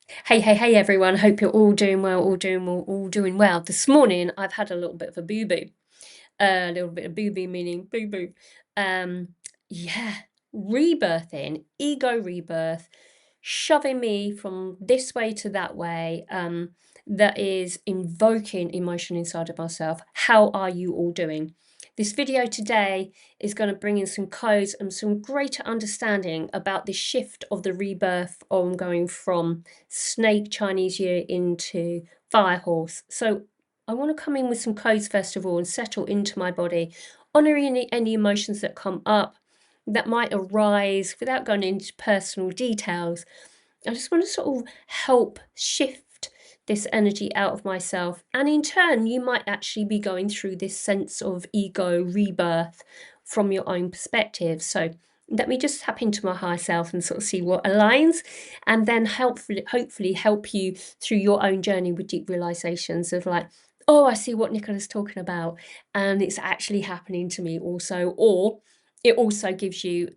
Hey everyone. Hope you're all doing well, all doing well. This morning I've had a little bit of a boo-boo. A little bit of boo-boo meaning boo-boo. Um, yeah, rebirthing, ego rebirth, shoving me from this way to that way, that is invoking emotion inside of myself. How are you all doing? This video today is going to bring in some codes and some greater understanding about the shift of the rebirth on going from snake Chinese year into fire horse. So I want to come in with some codes first of all and settle into my body, honoring any emotions that come up that might arise without going into personal details. I just want to sort of help shift this energy out of myself. And in turn, you might actually be going through this sense of ego rebirth from your own perspective. So let me just tap into my higher self and sort of see what aligns, and then hopefully help you through your own journey with deep realizations of like, oh, I see what Nicola's talking about, and it's actually happening to me also. Or it also gives you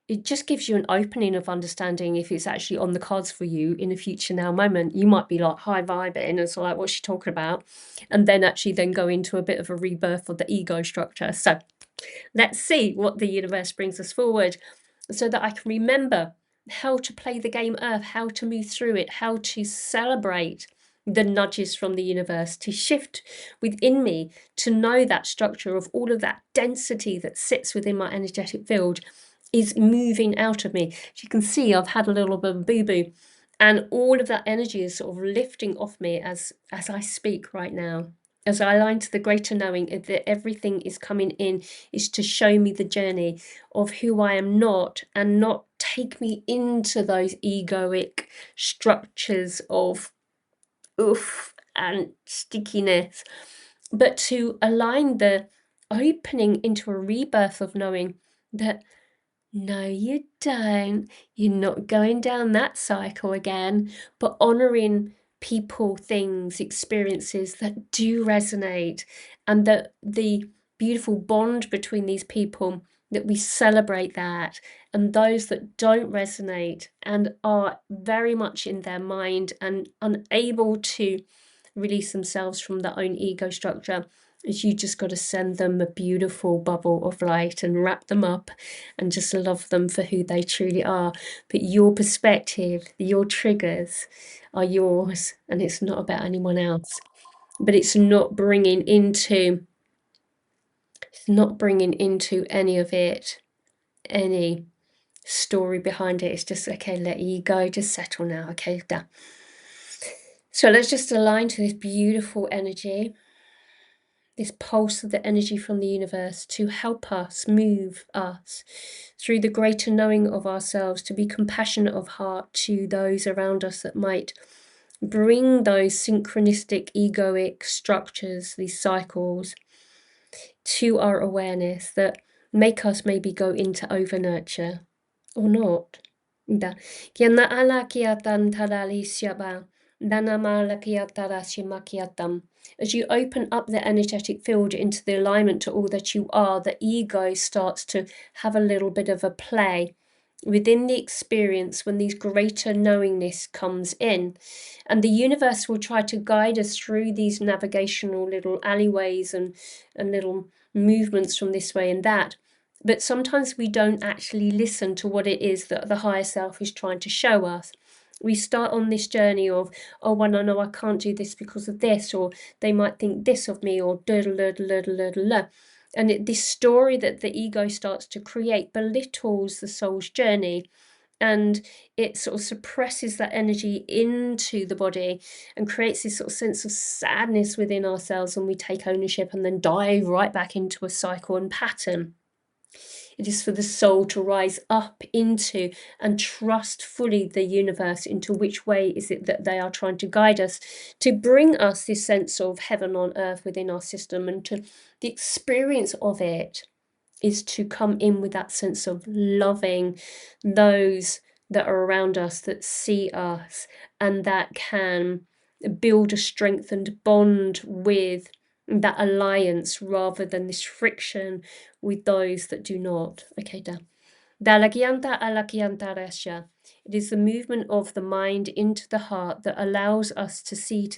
it just gives you an opening of understanding if it's actually on the cards for you in a future now moment. You might be like high vibing and so like, what's she talking about? And then actually then go into a bit of a rebirth of the ego structure. So let's see what the universe brings us forward so that I can remember how to play the game Earth, how to move through it, how to celebrate the nudges from the universe, to shift within me, to know that structure of all of that density that sits within my energetic field is moving out of me. As you can see, I've had a little bit of boo-boo, and all of that energy is sort of lifting off me as I speak right now. As I align to the greater knowing that everything is coming in is to show me the journey of who I am not, and not take me into those egoic structures of oof and stickiness, but to align the opening into a rebirth of knowing that no, you don't. You're not going down that cycle again, but honoring people, things, experiences that do resonate, and that the beautiful bond between these people, that we celebrate that, and those that don't resonate and are very much in their mind and unable to release themselves from their own ego structure, is you just got to send them a beautiful bubble of light and wrap them up and just love them for who they truly are. But your perspective, your triggers are yours, and it's not about anyone else. But it's not bringing into any of it, any story behind it. It's just, okay, let you go, just settle now. Okay, done. So let's just align to this beautiful energy, this pulse of the energy from the universe, to help us move us through the greater knowing of ourselves, to be compassionate of heart to those around us that might bring those synchronistic egoic structures, these cycles, to our awareness, that make us maybe go into over nurture or not. Da. Kiana ala kiatan tarali syaba. As you open up the energetic field into the alignment to all that you are, the ego starts to have a little bit of a play within the experience when these greater knowingness comes in. And the universe will try to guide us through these navigational little alleyways and little movements from this way and that. But sometimes we don't actually listen to what it is that the higher self is trying to show us. We start on this journey of, oh, well, no, I can't do this because of this, or they might think this of me, or and this story that the ego starts to create belittles the soul's journey, and it sort of suppresses that energy into the body and creates this sort of sense of sadness within ourselves, and we take ownership and then dive right back into a cycle and pattern. It is for the soul to rise up into and trust fully the universe, into which way is it that they are trying to guide us, to bring us this sense of heaven on earth within our system, and to the experience of it is to come in with that sense of loving those that are around us, that see us, and that can build a strengthened bond with that alliance, rather than this friction with those that do not. Okay, Dan. Dalagyanta alakyantarasya. It is the movement of the mind into the heart that allows us to see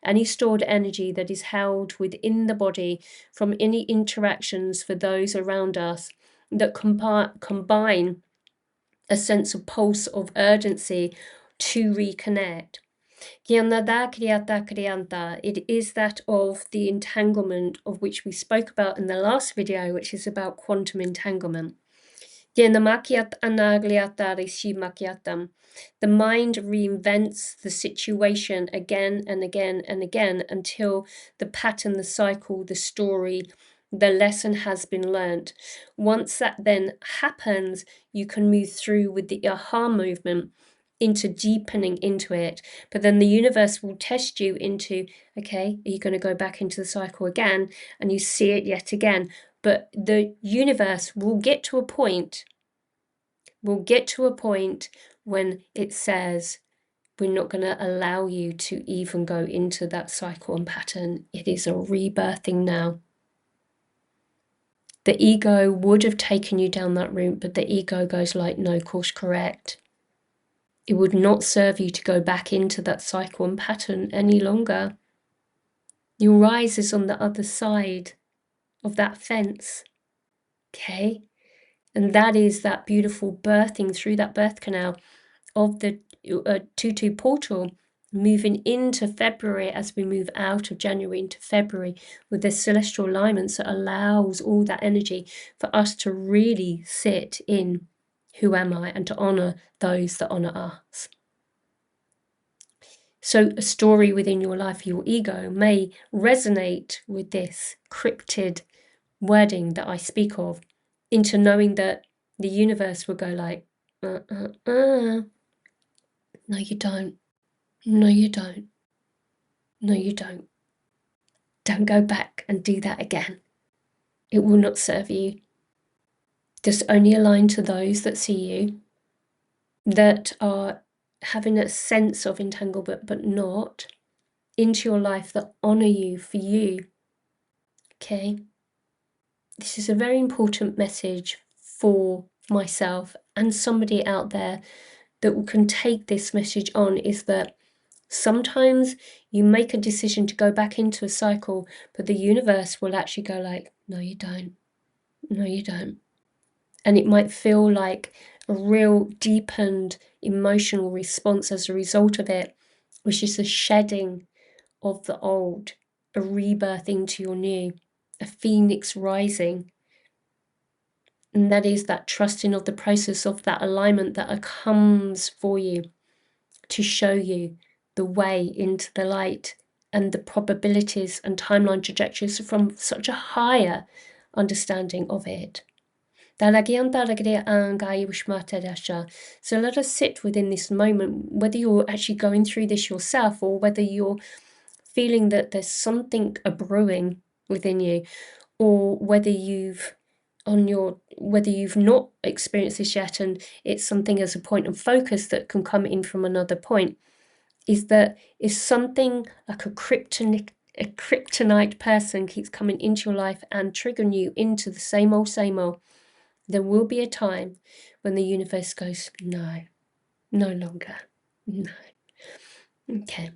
any stored energy that is held within the body from any interactions for those around us that combine a sense of pulse of urgency to reconnect. It is that of the entanglement of which we spoke about in the last video, which is about quantum entanglement. The mind reinvents the situation again and again and again until the pattern, the cycle, the story, the lesson has been learnt. Once that then happens, you can move through with the aha movement into deepening into it. But then the universe will test you into, okay, are you going to go back into the cycle again? And you see it yet again. But the universe will get to a point when it says, we're not going to allow you to even go into that cycle and pattern. It is a rebirthing now. The ego would have taken you down that route, but the ego goes like, no, course correct. It would not serve you to go back into that cycle and pattern any longer. Your rise is on the other side of that fence. Okay? And that is that beautiful birthing through that birth canal of the 2-2 portal, moving into February as we move out of January into February with the celestial alignments that allows all that energy for us to really sit in who am I and to honor those that honor us. So a story within your life, your ego, may resonate with this cryptid wording that I speak of, into knowing that the universe will go like, no, you don't. No, you don't. No, you don't. Don't go back and do that again. It will not serve you. Just only align to those that see you, that are having a sense of entanglement, but not into your life, that honor you for you. Okay? This is a very important message for myself and somebody out there that can take this message on, is that sometimes you make a decision to go back into a cycle, but the universe will actually go like, no, you don't. No, you don't. And it might feel like a real deepened emotional response as a result of it, which is the shedding of the old, a rebirth into your new, a phoenix rising. And that is that trusting of the process of that alignment that comes for you to show you the way into the light and the probabilities and timeline trajectories from such a higher understanding of it. So let us sit within this moment, whether you're actually going through this yourself or whether you're feeling that there's something brewing within you, or whether you've not experienced this yet and it's something as a point of focus that can come in from another point, is that if something like a kryptonite person keeps coming into your life and triggering you into the same old, there will be a time when the universe goes, no, no longer, no. Okay.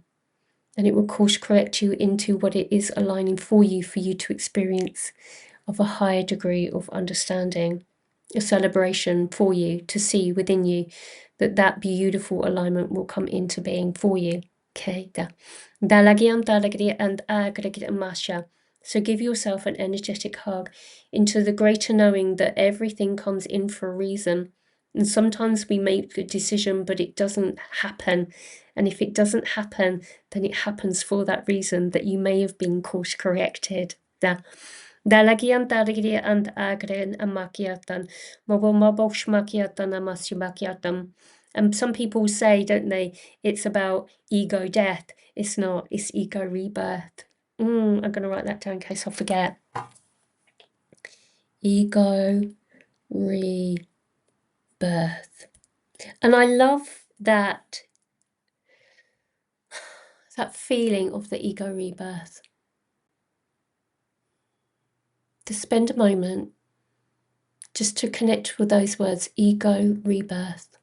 And it will course correct you into what it is aligning for you to experience of a higher degree of understanding, a celebration for you to see within you that beautiful alignment will come into being for you. Okay. So give yourself an energetic hug into the greater knowing that everything comes in for a reason. And sometimes we make a decision, but it doesn't happen. And if it doesn't happen, then it happens for that reason, that you may have been course corrected. And some people say, don't they, it's about ego death. It's not, it's ego rebirth. I'm going to write that down in case I forget. Ego rebirth. And I love that feeling of the ego rebirth. To spend a moment just to connect with those words, ego, rebirth.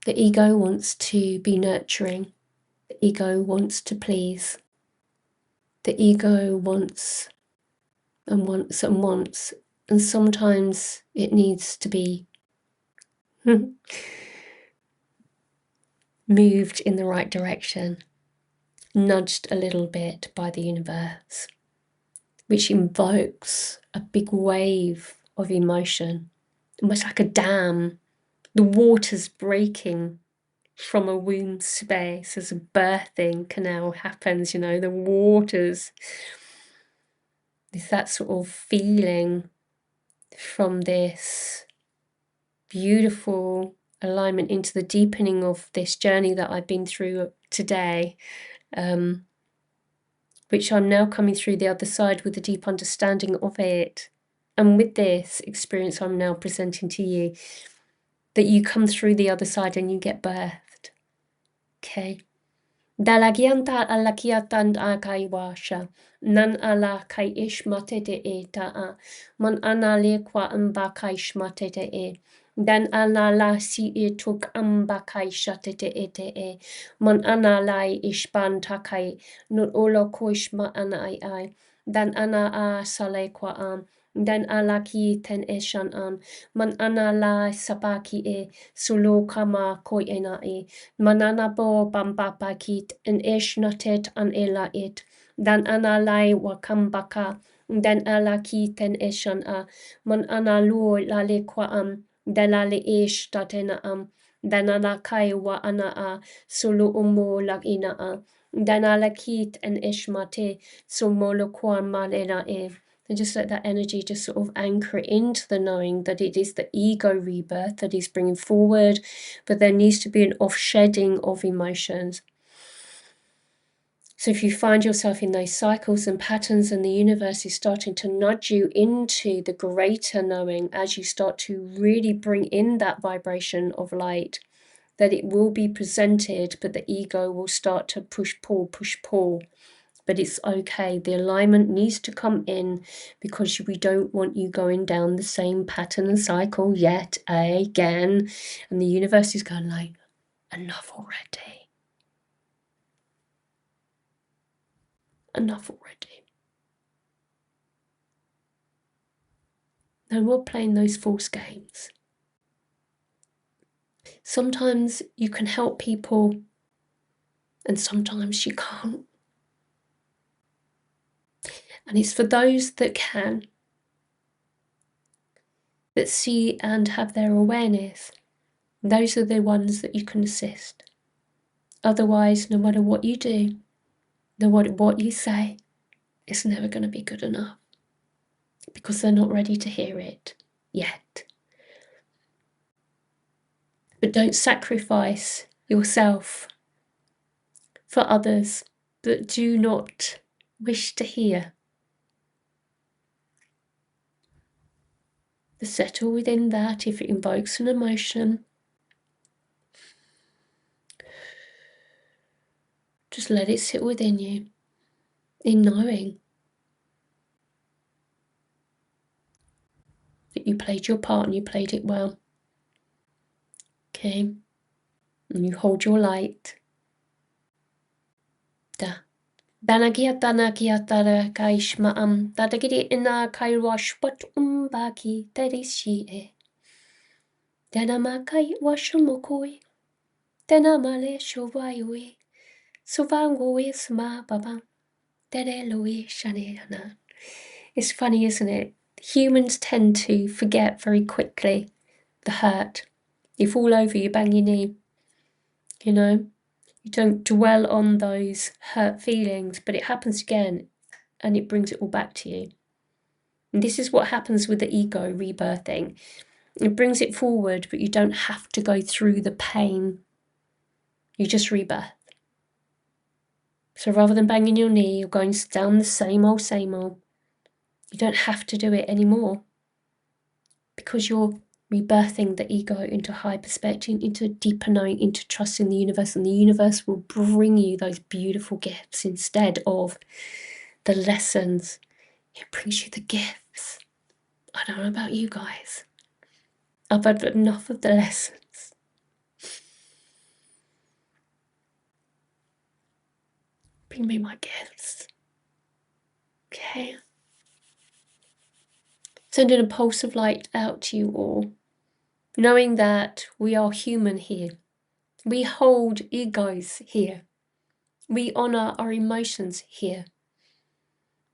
The ego wants to be nurturing. The ego wants to please. The ego wants and wants and wants. And sometimes it needs to be moved in the right direction, nudged a little bit by the universe, which invokes a big wave of emotion, almost like a dam. The water's breaking from a womb space as a birthing canal happens, you know, the waters. It's that sort of feeling from this beautiful alignment into the deepening of this journey that I've been through today, which I'm now coming through the other side with a deep understanding of it. And with this experience I'm now presenting to you, that you come through the other side and you get birthed. Okay. Dalagianta alakiatan akai washa. Nan ala kai ishmate de e ta'a. Mon anale kwa ambakai shmate de e. Dan anala si e tuk ambakai shate de e te e. Mon analai ishban takai. Nut olo koishma anai ai. Dan ana a sale kwa am. Dan alaki ten eshan an. Man anala sabaki e. Sulo kama koi ena e. Manana bo bambapa kit en ish notet an ela it. Dan analai wakambaka. Dan ala kiten eshan a. Man analu lale kwa Dalale ish tatena Dan ala kai wa ana a. Sulu umo lag ina a. Dan ala kit en ish mate. Sumolo kwa malena e. And just let that energy just sort of anchor into the knowing that it is the ego rebirth that is bringing forward, but there needs to be an offshedding of emotions. So if you find yourself in those cycles and patterns and the universe is starting to nudge you into the greater knowing as you start to really bring in that vibration of light, that it will be presented, but the ego will start to push, pull. But it's okay. The alignment needs to come in because we don't want you going down the same pattern and cycle yet again. And the universe is going like, enough already. Enough already. No more playing those false games. Sometimes you can help people and sometimes you can't. And it's for those that can, that see and have their awareness. Those are the ones that you can assist. Otherwise, no matter what you do, no matter what you say, it's never going to be good enough. Because they're not ready to hear it yet. But don't sacrifice yourself for others that do not wish to hear. Settle within that. If it invokes an emotion, just let it sit within you in knowing that you played your part and you played it well. Okay? And you hold your light. Da. Danagia kai shma'am. Dadagiri ina kai washput baki terishi e. Danamakai washamokoi. Danamale shovayui. Sovango is ma babam. Dereloi shaniana. It's funny, isn't it? Humans tend to forget very quickly the hurt. You fall over, you bang your knee. You know, you don't dwell on those hurt feelings, but it happens again and it brings it all back to you. And this is what happens with the ego rebirthing. It brings it forward, but you don't have to go through the pain. You just rebirth. So rather than banging your knee or going down the same old, you don't have to do it anymore because you're rebirthing the ego into high perspective, into deeper knowing, into trust in the universe, and the universe will bring you those beautiful gifts instead of the lessons. It brings you the gifts I don't know about you guys. I've had enough of the lessons. Bring me my gifts. Okay. Sending a pulse of light out to you all, knowing that we are human here. We hold egos here. We honour our emotions here.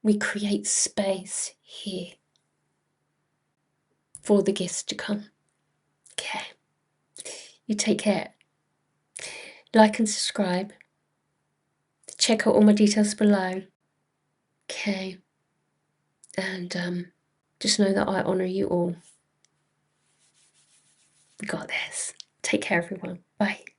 We create space here for the gifts to come. Okay. You take care. Like and subscribe. Check out all my details below. Okay. And just know that I honour you all. We got this. Take care, everyone. Bye.